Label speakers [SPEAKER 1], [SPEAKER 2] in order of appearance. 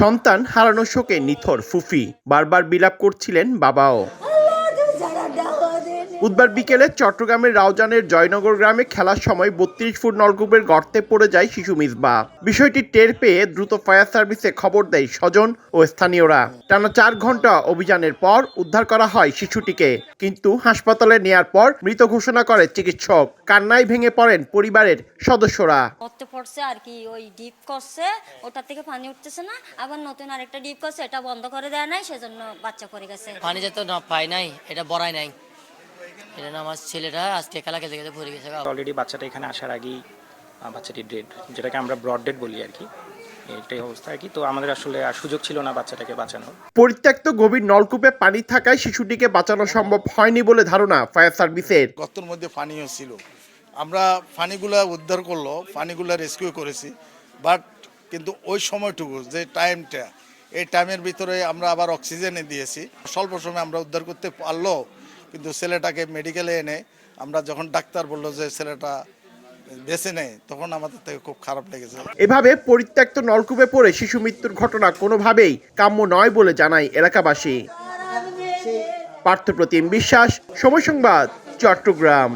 [SPEAKER 1] সন্তান হারানোর শোকে নিথর ফুফি, বারবার বিলাপ করছিলেন বাবাও। বুধবার বিকেলে চট্টগ্রামের রাউজানের জয়নগর গ্রামে খেলার সময় ৩২ ফুট নলকূপের গর্তে পড়ে যায় শিশু মিসবাহ। বিষয়টি টের পেয়ে দ্রুত ফায়ার সার্ভিসে খবর দেয় স্বজন ও স্থানীয়রা। টানা ৪ ঘন্টা অভিযানের পর উদ্ধার করা হয় শিশুটিকে, কিন্তু হাসপাতালে নেয়ার পর মৃত ঘোষণা করে চিকিৎসক। কান্নায় ভেঙে পড়েন পরিবারের সদস্যরা।
[SPEAKER 2] গর্তে পড়ছে আর কি, ওই ডিপ করছে, ওটা থেকে পানি উঠতেছে না, আবার নতুন আরেকটা ডিপ করছে, এটা বন্ধ করে দেয় নাই, সেজন্য বাচ্চা পড়ে গেছে।
[SPEAKER 3] পানি যেতে না পাই নাই, এটা বড়াই নাই, এটা না আমার ছেলেটা আজকে খেলা খেলতে খেলতে পড়ে গেছে।
[SPEAKER 4] অলরেডি বাচ্চাটা এখানে আসার আগেই বাচ্চাটি ডেড, যেটাকে আমরা ব্রড ডেড বলি আর কি, এইটাই অবস্থা আর কি। তো আমাদের আসলে আর সুযোগ ছিল না বাচ্চাটাকে বাঁচানোর।
[SPEAKER 1] পরিত্যক্ত গভীর নলকূপে পানি থাকায় শিশুটিকে বাঁচানো সম্ভব হয়নি বলে ধারণা ফায়ার সার্ভিসের।
[SPEAKER 5] গর্তের মধ্যে পানিও ছিল, আমরা পানিগুলা উদ্ধার করলো, পানিগুলা রেস্কিউ করেছি, বাট কিন্তু ওই সময়টুকু যে টাইমটা, এই টাইমের ভিতরে আমরা আবার অক্সিজেনে দিয়েছি। স্বল্প সময় আমরা উদ্ধার করতে পারলো, কিন্তু ছেলেটাকে মেডিকেলে এনে আমরা যখন ডাক্তার বললো যে ছেলেটা বেঁচে নেই, তখন আমাদের থেকে খুব খারাপ লেগেছে।
[SPEAKER 1] এভাবে পরিত্যক্ত নলকূপে পড়ে শিশু মৃত্যুর ঘটনা কোনোভাবেই কাম্য নয় বলে জানায় এলাকাবাসী। পার্থপ্রতিম বিশ্বাস, সময় সংবাদ, চট্টগ্রাম।